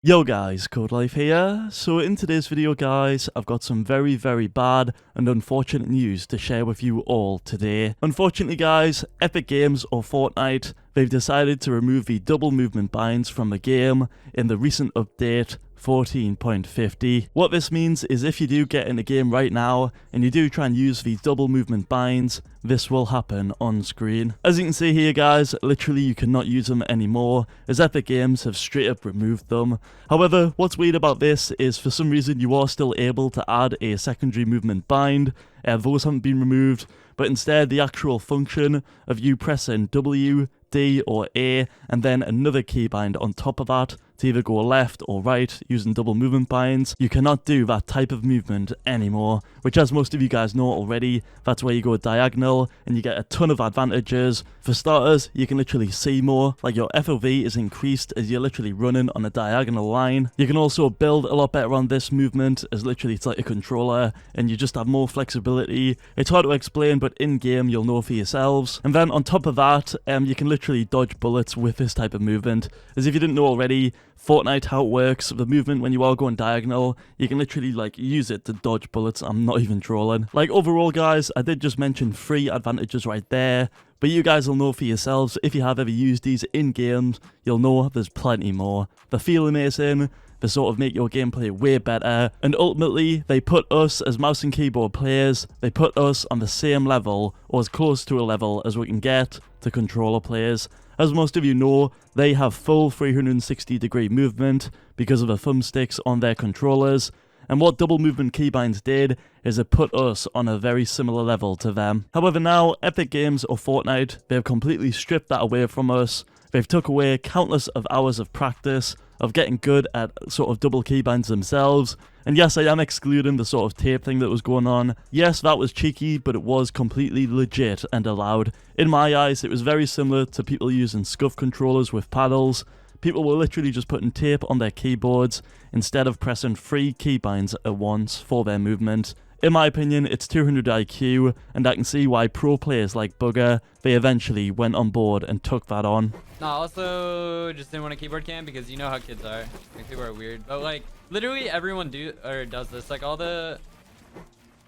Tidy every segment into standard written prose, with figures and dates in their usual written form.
Yo guys, Codelife here. So in today's video guys, I've got some very bad and unfortunate news to share with you all today. Unfortunately guys, Epic Games or Fortnite, they've decided to remove the double movement binds from the game in the recent update 14.50. What this means is if you do get in the game right now and you do try and use the double movement binds, this will happen on screen. As you can see here guys, literally you cannot use them anymore as Epic Games have straight up removed them. However, what's weird about this is for some reason you are still able to add a secondary movement bind. Those haven't been removed, but instead the actual function of you pressing W, D or A and then another keybind on top of that to either go left or right using double movement binds, you cannot do that type of movement anymore, which as most of you guys know already, that's where you go diagonal and you get a ton of advantages. For starters, you can literally see more, like your FOV is increased as you're literally running on a diagonal line. You can also build a lot better on this movement as literally it's like a controller and you just have more flexibility. It's hard to explain, but in game you'll know for yourselves. And then on top of that, you can literally dodge bullets with this type of movement. As if you didn't know already, Fortnite, how it works, the movement when you are going diagonal, you can literally like use it to dodge bullets. I'm not even trolling. Like overall guys, I did just mention 3 advantages right there, but you guys will know for yourselves if you have ever used these in games, you'll know there's plenty more. They feel amazing, they sort of make your gameplay way better, and ultimately they put us as mouse and keyboard players, they put us on the same level or as close to a level as we can get to controller players. As most of you know, they have full 360-degree movement because of the thumbsticks on their controllers, and what double movement keybinds did is it put us on a very similar level to them. However now, Epic Games or Fortnite, they've completely stripped that away from us. They've took away countless of hours of practice of getting good at sort of double keybinds themselves. And yes, I am excluding the sort of tape thing that was going on. Yes, that was cheeky, but it was completely legit and allowed. In my eyes, it was very similar to people using scuff controllers with paddles. People were literally just putting tape on their keyboards instead of pressing 3 keybinds at once for their movement. In my opinion, it's 200 IQ, and I can see why pro players like Bugha, they eventually went on board and took that on. Nah, also just didn't want a keyboard cam because you know how kids are. Like, people are weird. But like literally everyone does this. Like all the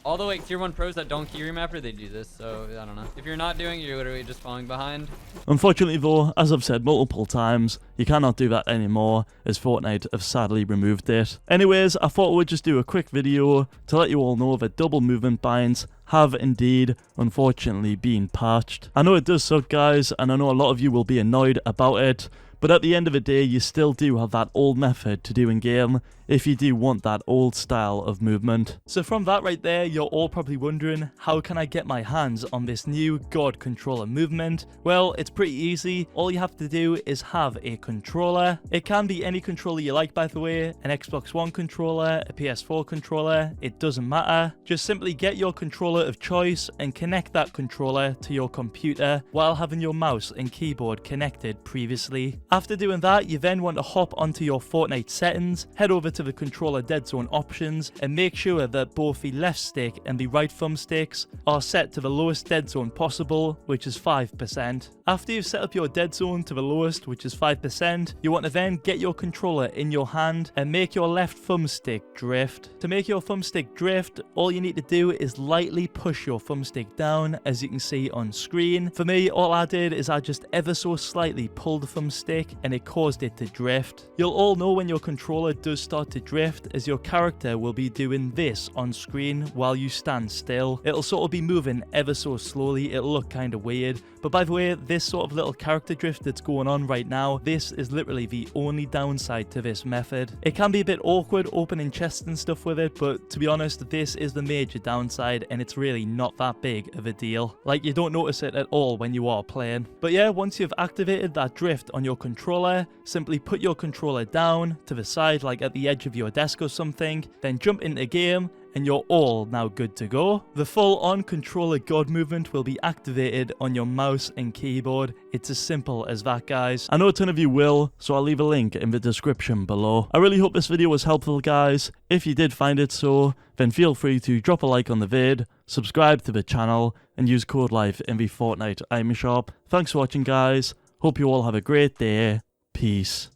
like tier 1 pros that don't key remapper, they do this. So I don't know. If you're not doing it, you're literally just falling behind. Unfortunately though, as I've said multiple times, you cannot do that anymore as Fortnite have sadly removed it. Anyways, I thought we'd just do a quick video to let you all know that double movement binds have indeed unfortunately been patched. I know it does suck guys, and I know a lot of you will be annoyed about it, but at the end of the day, you still do have that old method to do in game if you do want that old style of movement. So from that right there, you're all probably wondering, how can I get my hands on this new God controller movement? Well, it's pretty easy. All you have to do is have a controller. It can be any controller you like, by the way, an Xbox One controller, a PS4 controller, it doesn't matter. Just simply get your controller of choice and connect that controller to your computer while having your mouse and keyboard connected previously. After doing that, you then want to hop onto your Fortnite settings, head over to the controller dead zone options, and make sure that both the left stick and the right thumbsticks are set to the lowest dead zone possible, which is 5%. After you've set up your dead zone to the lowest, which is 5%, you want to then get your controller in your hand and make your left thumbstick drift. To make your thumbstick drift, all you need to do is lightly push your thumbstick down, as you can see on screen. For me, all I did is I just ever so slightly pulled the thumbstick and it caused it to drift. You'll all know when your controller does start to drift, as your character will be doing this on screen while you stand still. It'll sort of be moving ever so slowly, it'll look kind of weird. But by the way, this sort of little character drift that's going on right now, this is literally the only downside to this method. It can be a bit awkward opening chests and stuff with it, but to be honest, this is the major downside and it's really not that big of a deal. Like, you don't notice it at all when you are playing. But yeah, once you've activated that drift on your controller, simply put your controller down to the side, like at the edge of your desk or something, then jump into game and you're all now good to go. The full-on controller God movement will be activated on your mouse and keyboard. It's as simple as that, guys. I know a ton of you will, so I'll leave a link in the description below. I really hope this video was helpful, guys. If you did find it so, then feel free to drop a like on the vid, subscribe to the channel, and use Codelife in the Fortnite item shop. Thanks for watching, guys. Hope you all have a great day. Peace.